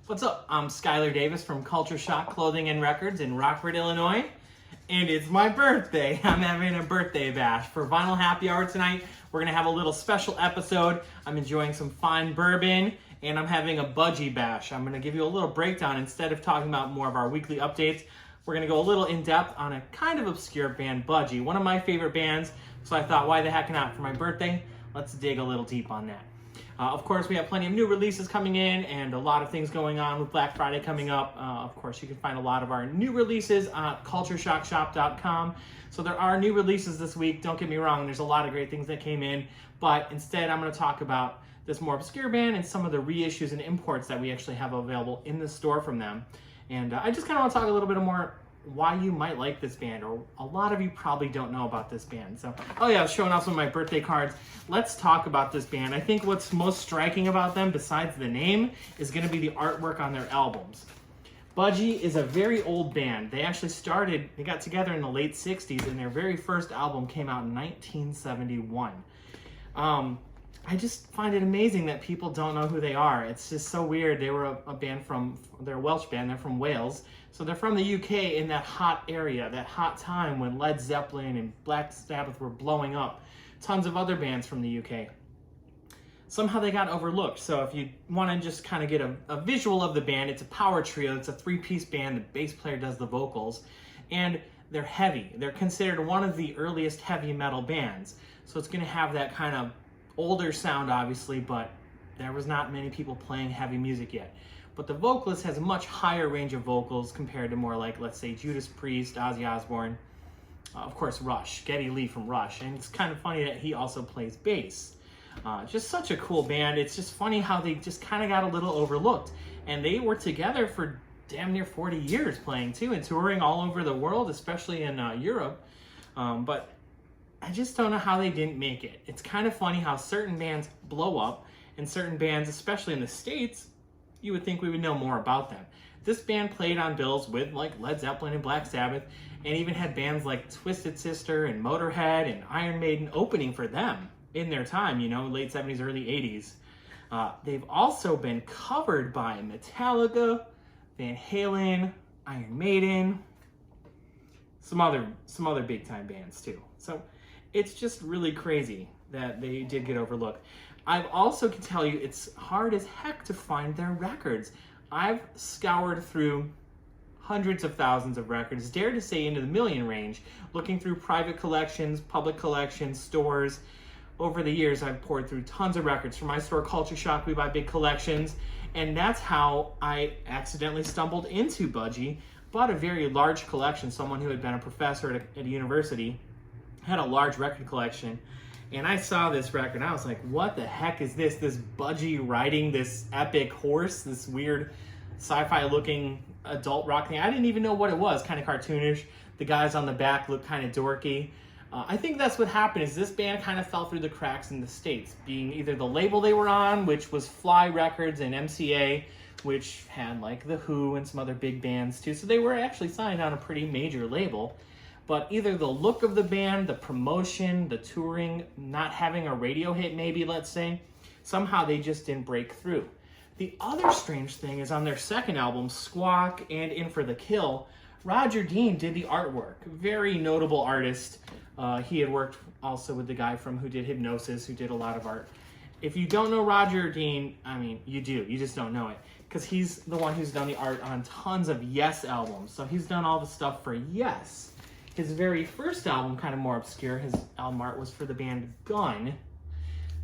What's up? I'm Skylar Davis from Culture Shock Clothing and Records in Rockford, Illinois, and it's my birthday. I'm having a birthday bash for Vinyl Happy Hour tonight. We're gonna have a little special episode. I'm enjoying some fine bourbon, and I'm having a Budgie bash. I'm gonna give you a little breakdown instead of talking about more of our weekly updates. We're gonna go a little in depth on a kind of obscure band, Budgie, one of my favorite bands. So I thought, why the heck not for my birthday? Let's dig a little deep on that. Of course, we have plenty of new releases coming in and a lot of things going on with Black Friday coming up. Of course, you can find a lot of our new releases at cultureshockshop.com. So there are new releases this week. Don't get me wrong, there's a lot of great things that came in. But instead, I'm going to talk about this more obscure band and some of the reissues and imports that we actually have available in the store from them. And I just kind of want to talk a little bit more why you might like this band, or a lot of you probably don't know about this band. So, oh yeah, I was showing off some of my birthday cards. Let's talk about this band. I think what's most striking about them, besides the name, is going to be the artwork on their albums. Budgie is a very old band. They actually they got together in the late 60s, and their very first album came out in 1971. I just find it amazing that people don't know who they are. It's just so weird. They were a band they're a Welsh band, they're from Wales. So they're from the UK in that hot area, that hot time when Led Zeppelin and Black Sabbath were blowing up. Tons of other bands from the UK. Somehow they got overlooked. So if you want to just kind of get a visual of the band, it's a power trio. It's a three-piece band. The bass player does the vocals. And they're heavy. They're considered one of the earliest heavy metal bands. So it's going to have that kind of older sound, obviously, but there was not many people playing heavy music yet. But the vocalist has a much higher range of vocals compared to more like, let's say, Judas Priest, Ozzy Osbourne, of course, Rush, Geddy Lee from Rush. And it's kind of funny that he also plays bass. Just such a cool band. It's just funny how they just kind of got a little overlooked. And they were together for damn near 40 years playing too and touring all over the world, especially in Europe. But I just don't know how they didn't make it. It's kind of funny how certain bands blow up, and certain bands, especially in the States, you would think we would know more about them. This band played on bills with like Led Zeppelin and Black Sabbath, and even had bands like Twisted Sister and Motorhead and Iron Maiden opening for them in their time, you know, late 70s, early 80s. They've also been covered by Metallica, Van Halen, Iron Maiden, some other big time bands too. So it's just really crazy that they did get overlooked. I also can tell you it's hard as heck to find their records. I've scoured through hundreds of thousands of records, dare to say into the million range, looking through private collections, public collections, stores. Over the years, I've poured through tons of records. For my store, Culture Shock, we buy big collections, and that's how I accidentally stumbled into Budgie. Bought a very large collection. Someone who had been a professor at a university had a large record collection. And I saw this record, and I was like, what the heck is this? This Budgie riding this epic horse, this weird sci-fi looking adult rock thing. I didn't even know what it was, kind of cartoonish. The guys on the back looked kind of dorky. I think that's what happened, is this band kind of fell through the cracks in the States, being either the label they were on, which was Fly Records, and MCA, which had like The Who and some other big bands too. So they were actually signed on a pretty major label. But either the look of the band, the promotion, the touring, not having a radio hit maybe, let's say, somehow they just didn't break through. The other strange thing is on their second album, Squawk and In For The Kill, Roger Dean did the artwork. Very notable artist. He had worked also with the guy who did Hypnosis, who did a lot of art. If you don't know Roger Dean, I mean, you do. You just don't know it. Because he's the one who's done the art on tons of Yes albums. So he's done all the stuff for Yes. His very first album, kind of more obscure, his album art was for the band Gun,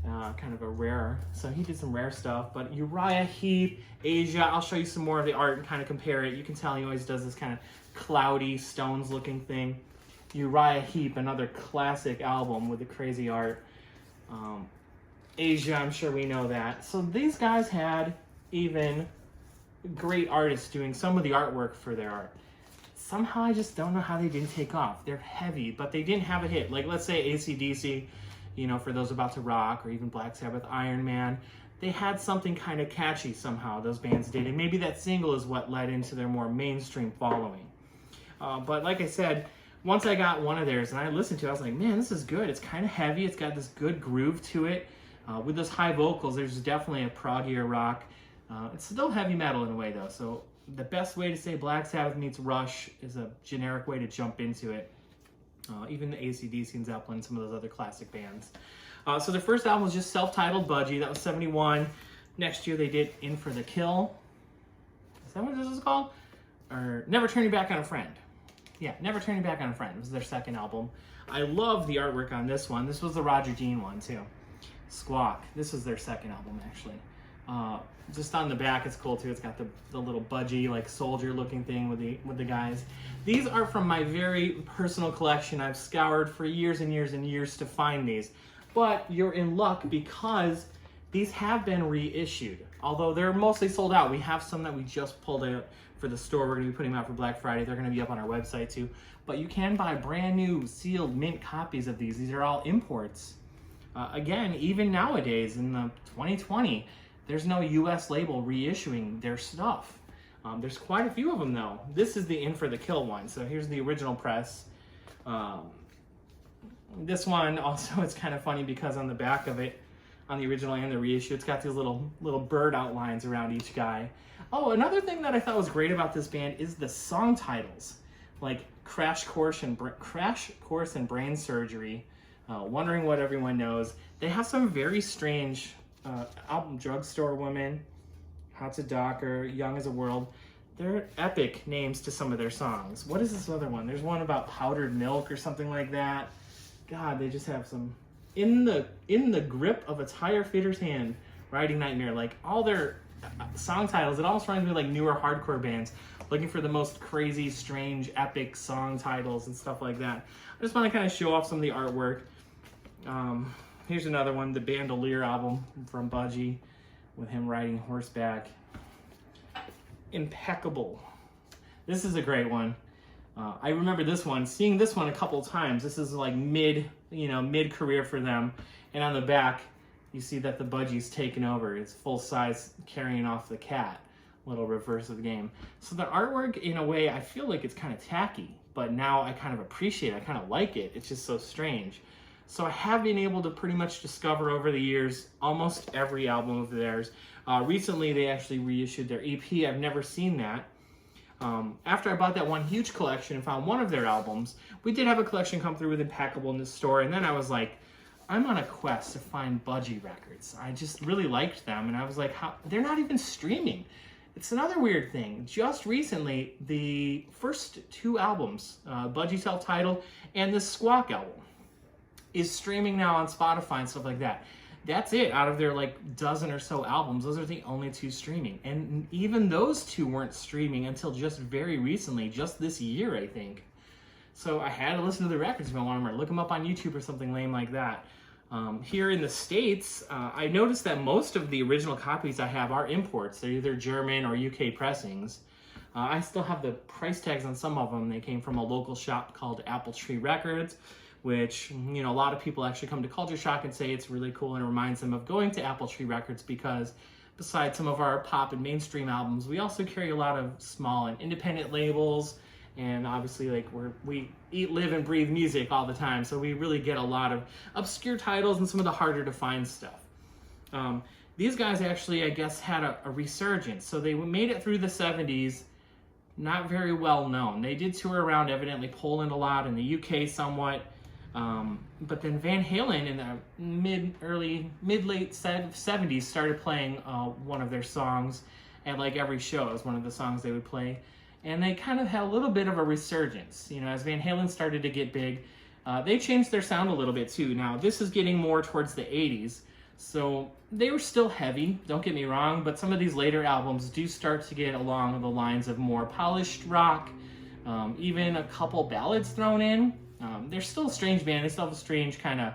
kind of a rare. So he did some rare stuff. But Uriah Heep, Asia, I'll show you some more of the art and kind of compare it. You can tell he always does this kind of cloudy, stones-looking thing. Uriah Heep, another classic album with the crazy art. Asia, I'm sure we know that. So these guys had even great artists doing some of the artwork for their art. Somehow I just don't know how they didn't take off. They're heavy, but they didn't have a hit. Like, let's say AC/DC, you know, for those about to rock, or even Black Sabbath, Iron Man. They had something kind of catchy somehow, those bands did. And maybe that single is what led into their more mainstream following. But like I said, once I got one of theirs and I listened to it, I was like, man, this is good. It's kind of heavy. It's got this good groove to it. With those high vocals, there's definitely a proggier rock It's still heavy metal in a way though, so the best way to say Black Sabbath meets Rush is a generic way to jump into it. Even the AC/DC and Zeppelin, some of those other classic bands. So their first album was just self-titled Budgie. That was 71. Next year they did In for the Kill. Is that what this is called? Or Never Turning Back on a Friend. Yeah, Never Turning Back on a Friend. This was their second album. I love the artwork on this one. This was the Roger Dean one too. Squawk. This was their second album actually. Just on the back, it's cool too. It's got the little Budgie, like soldier looking thing with the guys. These are from my very personal collection. I've scoured for years and years and years to find these. But you're in luck because these have been reissued. Although they're mostly sold out. We have some that we just pulled out for the store. We're going to be putting them out for Black Friday. They're going to be up on our website too. But you can buy brand new sealed mint copies of these. These are all imports. Again, even nowadays in the 2020, there's no US label reissuing their stuff. There's quite a few of them though. This is the In for the Kill one. So here's the original press. This one also, it's kind of funny because on the back of it, on the original and the reissue, it's got these little bird outlines around each guy. Oh, another thing that I thought was great about this band is the song titles, like Crash Course and Brain Surgery, Wondering What Everyone Knows. They have some very strange album. Drugstore Woman, How to Docker, Young as a World. They're epic names to some of their songs. What is this other one? There's one about powdered milk or something like that. God, they just have some in the grip of a tire fitter's hand, Riding Nightmare. Like all their song titles, it almost reminds me of like newer hardcore bands looking for the most crazy, strange, epic song titles and stuff like that. I just want to kind of show off some of the artwork. Here's another one, the Bandolier album from Budgie with him riding horseback. Impeccable. This is a great one. I remember this one, seeing this one a couple times. This is like mid-career for them. And on the back, you see that the Budgie's taken over. It's full size carrying off the cat. Little reverse of the game. So the artwork, in a way, I feel like it's kind of tacky, but now I kind of appreciate it. I kind of like it. It's just so strange. So I have been able to pretty much discover over the years almost every album of theirs. Recently, they actually reissued their EP. I've never seen that. After I bought that one huge collection and found one of their albums, we did have a collection come through with Impeccable in the store, and then I was like, I'm on a quest to find Budgie records. I just really liked them, and I was like, they're not even streaming. It's another weird thing. Just recently, the first two albums, Budgie self-titled and the Squawk album, is streaming now on Spotify and stuff like that. That's it. Out of their like dozen or so albums, those are the only two streaming. And even those two weren't streaming until just very recently, just this year, I think. So I had to listen to the records if I wanted them, or look them up on YouTube or something lame like that. Here in the States, I noticed that most of the original copies I have are imports. They're either German or UK pressings. I still have the price tags on some of them. They came from a local shop called Apple Tree Records, which, a lot of people actually come to Culture Shock and say it's really cool and it reminds them of going to Apple Tree Records because besides some of our pop and mainstream albums, we also carry a lot of small and independent labels. And obviously, like we eat, live, and breathe music all the time, so we really get a lot of obscure titles and some of the harder to find stuff. These guys actually, I guess, had a resurgence. So they made it through the 70s, not very well known. They did tour around, evidently Poland a lot, in the UK somewhat. But then Van Halen in the mid-late 70s started playing one of their songs at like every show. It was one of the songs they would play. And they kind of had a little bit of a resurgence. As Van Halen started to get big, they changed their sound a little bit too. Now, this is getting more towards the 80s, so they were still heavy, don't get me wrong, but some of these later albums do start to get along the lines of more polished rock, even a couple ballads thrown in. They're still a strange band. They still have a strange kind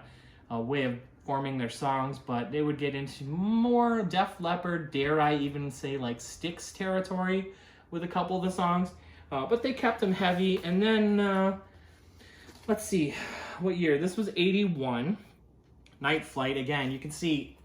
of way of forming their songs, but they would get into more Def Leppard, dare I even say like Styx territory with a couple of the songs, but they kept them heavy. And then, let's see, what year? This was 81, Night Flight. Again, you can see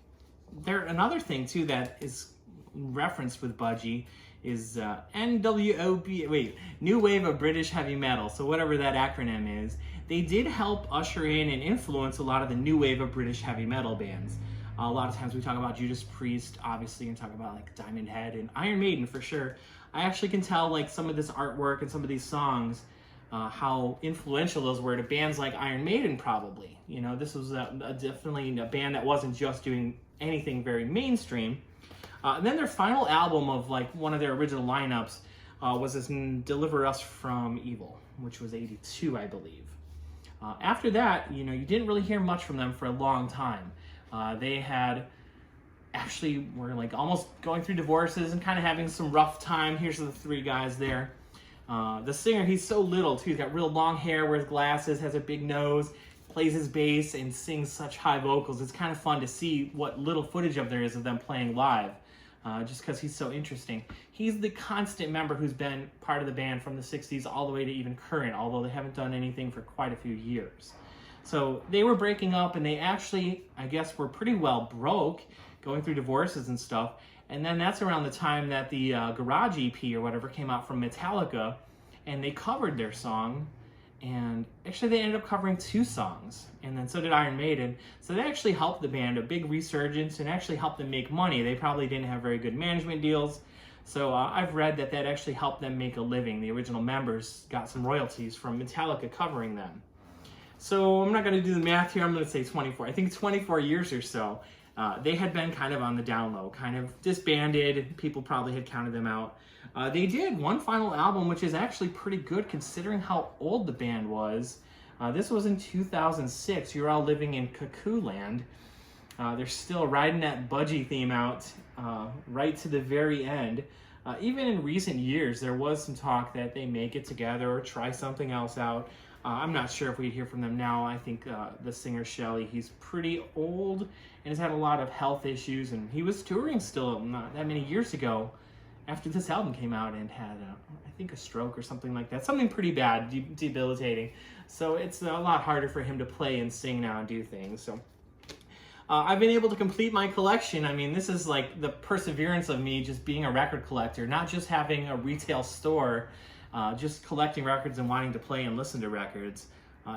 there. Another thing too that is referenced with Budgie is NWOB, New Wave of British Heavy Metal. So whatever that acronym is, they did help usher in and influence a lot of the new wave of British heavy metal bands. A lot of times we talk about Judas Priest, obviously, and talk about like Diamond Head and Iron Maiden for sure. I actually can tell like some of this artwork and some of these songs, how influential those were to bands like Iron Maiden probably. You know, this was definitely a band that wasn't just doing anything very mainstream. And then their final album of like one of their original lineups was this Deliver Us from Evil, which was 82, I believe. After that, you know, you didn't really hear much from them for a long time. They were like almost going through divorces and kind of having some rough time. Here's the three guys there. The singer, he's so little too. He's got real long hair, wears glasses, has a big nose, plays his bass, and sings such high vocals. It's kind of fun to see what little footage of there is of them playing live, just because he's so interesting. He's the constant member who's been part of the band from the 60s all the way to even current, although they haven't done anything for quite a few years. So they were breaking up, and they actually, I guess, were pretty well broke, going through divorces and stuff. And then that's around the time that the Garage EP or whatever came out from Metallica, and they covered their song. And actually they ended up covering 2 songs, and then so did Iron Maiden. So they actually helped the band, a big resurgence, and actually helped them make money. They probably didn't have very good management deals. So I've read that actually helped them make a living. The original members got some royalties from Metallica covering them. So I'm not going to do the math here. I'm going to say 24. I think 24 years or so. They had been kind of on the down low, kind of disbanded. People probably had counted them out. They did one final album, which is actually pretty good considering how old the band was. This was in 2006. You're all living in Cuckoo Land. They're still riding that Budgie theme out right to the very end. Even in recent years, there was some talk that they may get together or try something else out. I'm not sure if we'd hear from them now. I think the singer Shelley, he's pretty old and has had a lot of health issues, and he was touring still not that many years ago after this album came out and had, I think, a stroke or something like that. Something pretty bad, debilitating. So it's a lot harder for him to play and sing now and do things. So I've been able to complete my collection. I mean, this is like the perseverance of me just being a record collector, not just having a retail store, just collecting records and wanting to play and listen to records.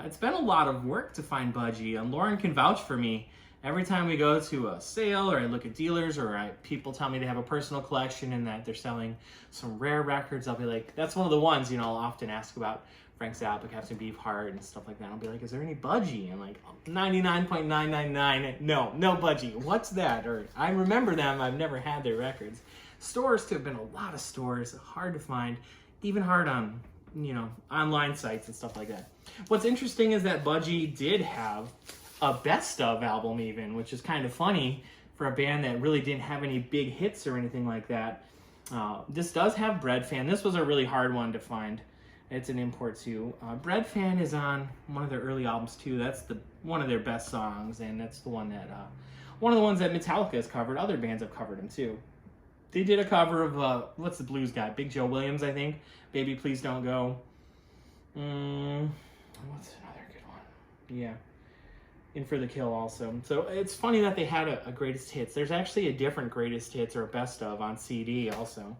It's been a lot of work to find Budgie, and Lauren can vouch for me. Every time we go to a sale or I look at dealers or people tell me they have a personal collection and that they're selling some rare records, I'll be like, that's one of the ones, you know, I'll often ask about Frank Zappa, Captain Beefheart and stuff like that. I'll be like, is there any Budgie? And like 99.999, no Budgie. What's that? Or I remember them, I've never had their records. Stores too, have been a lot of stores, hard to find, even hard on, you know, online sites and stuff like that. What's interesting is that Budgie did have a best of album even, which is kind of funny for a band that really didn't have any big hits or anything like that. This does have Bread Fan. This was a really hard one to find. It's an import too. Bread Fan is on one of their early albums too. That's one of their best songs, and that's the one that one of the ones that Metallica has covered. Other bands have covered them too. They did a cover of what's the blues guy? Big Joe Williams, I think. Baby Please Don't Go. What's another good one? Yeah. In For the Kill also. So it's funny that they had a greatest hits. There's actually a different greatest hits or a best of on CD also.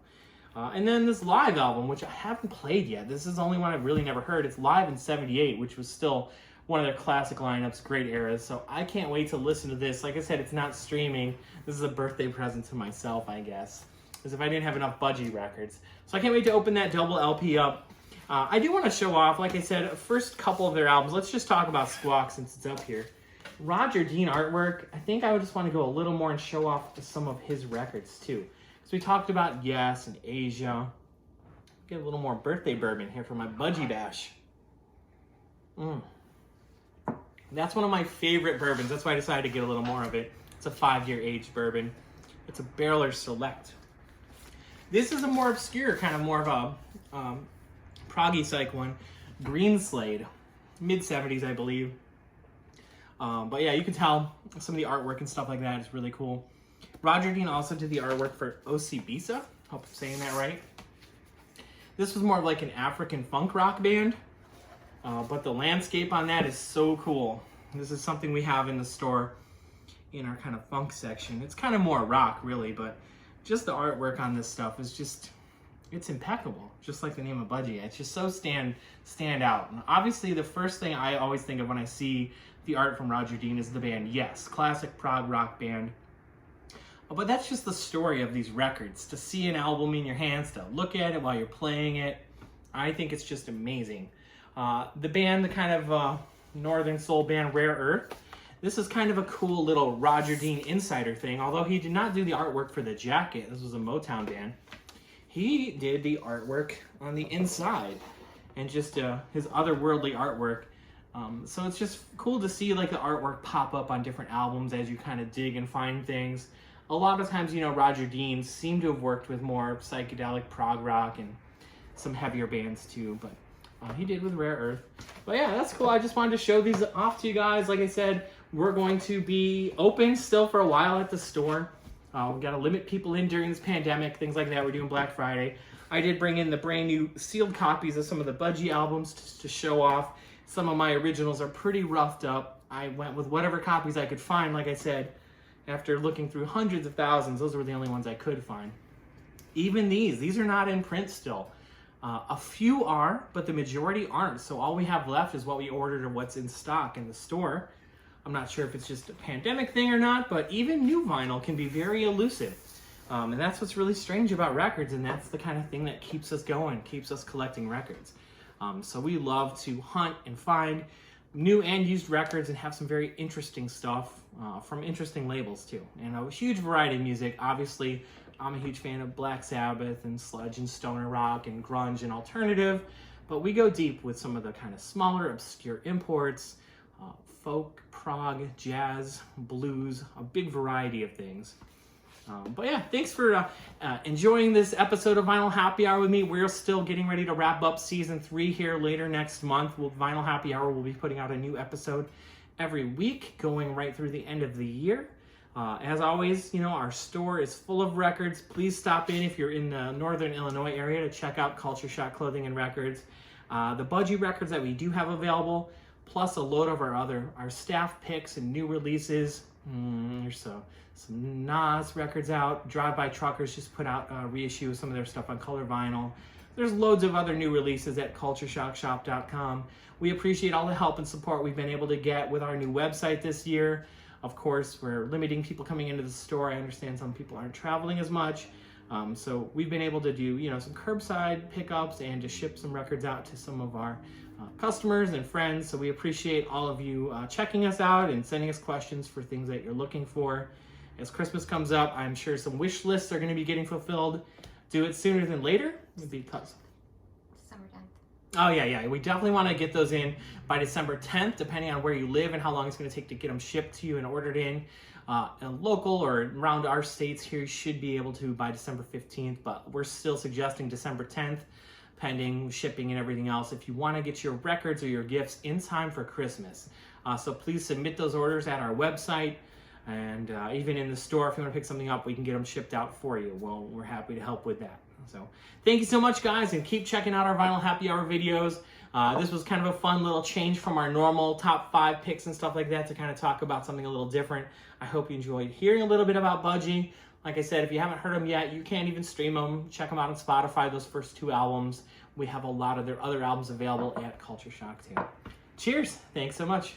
And then this live album, which I haven't played yet. This is the only one I've really never heard. It's live in '78, which was still one of their classic lineups, great eras. So I can't wait to listen to this. Like I said, it's not streaming. This is a birthday present to myself, I guess, as if I didn't have enough Budgie records. So I can't wait to open that double LP up. I do want to show off, like I said, first couple of their albums. Let's just talk about Squawk since it's up here. Roger Dean artwork, I think I would just want to go a little more and show off some of his records too. So we talked about Yes and Asia. Get a little more birthday bourbon here for my Budgie Bash. That's one of my favorite bourbons. That's why I decided to get a little more of it. It's a 5-year aged bourbon. It's a Barreler Select. This is a more obscure, kind of more of a proggy psych one. Green Slade, mid-70s, I believe. But yeah, you can tell some of the artwork and stuff like that is really cool. Roger Dean also did the artwork for Osibisa. Hope I'm saying that right. This was more of like an African funk rock band, but the landscape on that is so cool. This is something we have in the store in our kind of funk section. It's kind of more rock really, but just the artwork on this stuff is just it's impeccable, just like the name of Budgie. It's just so stand out. And obviously, the first thing I always think of when I see the art from Roger Dean is the band. Yes, classic prog rock band. But that's just the story of these records. To see an album in your hands, to look at it while you're playing it, I think it's just amazing. The band, the kind of northern soul band Rare Earth, this is kind of a cool little Roger Dean insider thing. Although he did not do the artwork for the jacket, this was a Motown band, he did the artwork on the inside and just his otherworldly artwork. So it's just cool to see like the artwork pop up on different albums as you kind of dig and find things. A lot of times, you know, Roger Dean seemed to have worked with more psychedelic prog rock and some heavier bands too, but he did with Rare Earth. But yeah, that's cool. I just wanted to show these off to you guys. Like I said, we're going to be open still for a while at the store. We got to limit people in during this pandemic, things like that. We're doing Black Friday. I did bring in the brand new sealed copies of some of the Budgie albums to show off. Some of my originals are pretty roughed up. I went with whatever copies I could find, like I said. After looking through hundreds of thousands, those were the only ones I could find. Even these are not in print still. A few are, but the majority aren't. So all we have left is what we ordered or what's in stock in the store. I'm not sure if it's just a pandemic thing or not, but even new vinyl can be very elusive. And that's what's really strange about records, and that's the kind of thing that keeps us going, keeps us collecting records. So we love to hunt and find new and used records and have some very interesting stuff from interesting labels too. And a huge variety of music. Obviously, I'm a huge fan of Black Sabbath and sludge and stoner rock and grunge and alternative, but we go deep with some of the kind of smaller, obscure imports, folk, prog, jazz, blues, a big variety of things. But yeah, thanks for enjoying this episode of Vinyl Happy Hour with me. We're still getting ready to wrap up season 3 here later next month. Vinyl Happy Hour will be putting out a new episode every week, going right through the end of the year. As always, you know, our store is full of records. Please stop in if you're in the northern Illinois area to check out Culture Shock Clothing and Records. The Budgie records that we do have available, plus a load of our staff picks and new releases. There's some Nas records out. Drive-By Truckers just put out a reissue of some of their stuff on color vinyl. There's loads of other new releases at cultureshockshop.com. We appreciate all the help and support we've been able to get with our new website this year. Of course, we're limiting people coming into the store. I understand some people aren't traveling as much. So we've been able to do, you know, some curbside pickups and to ship some records out to some of our customers and friends. So we appreciate all of you checking us out and sending us questions for things that you're looking for. As Christmas comes up, I'm sure some wish lists are going to be getting fulfilled. Do it sooner than later because December 10th. Oh yeah. We definitely want to get those in by December 10th, depending on where you live and how long it's going to take to get them shipped to you and ordered in. Local or around our states here should be able to by December 15th, but we're still suggesting December 10th, pending shipping and everything else, if you want to get your records or your gifts in time for Christmas. So please submit those orders at our website, and even in the store, if you want to pick something up, we can get them shipped out for you. Well, we're happy to help with that. So thank you so much, guys, and keep checking out our Vinyl Happy Hour videos. This was kind of a fun little change from our normal top 5 picks and stuff like that to kind of talk about something a little different. I hope you enjoyed hearing a little bit about Budgie. Like I said, if you haven't heard them yet, you can't even stream them. Check them out on Spotify, those first 2 albums. We have a lot of their other albums available at Culture Shock too. Cheers. Thanks so much.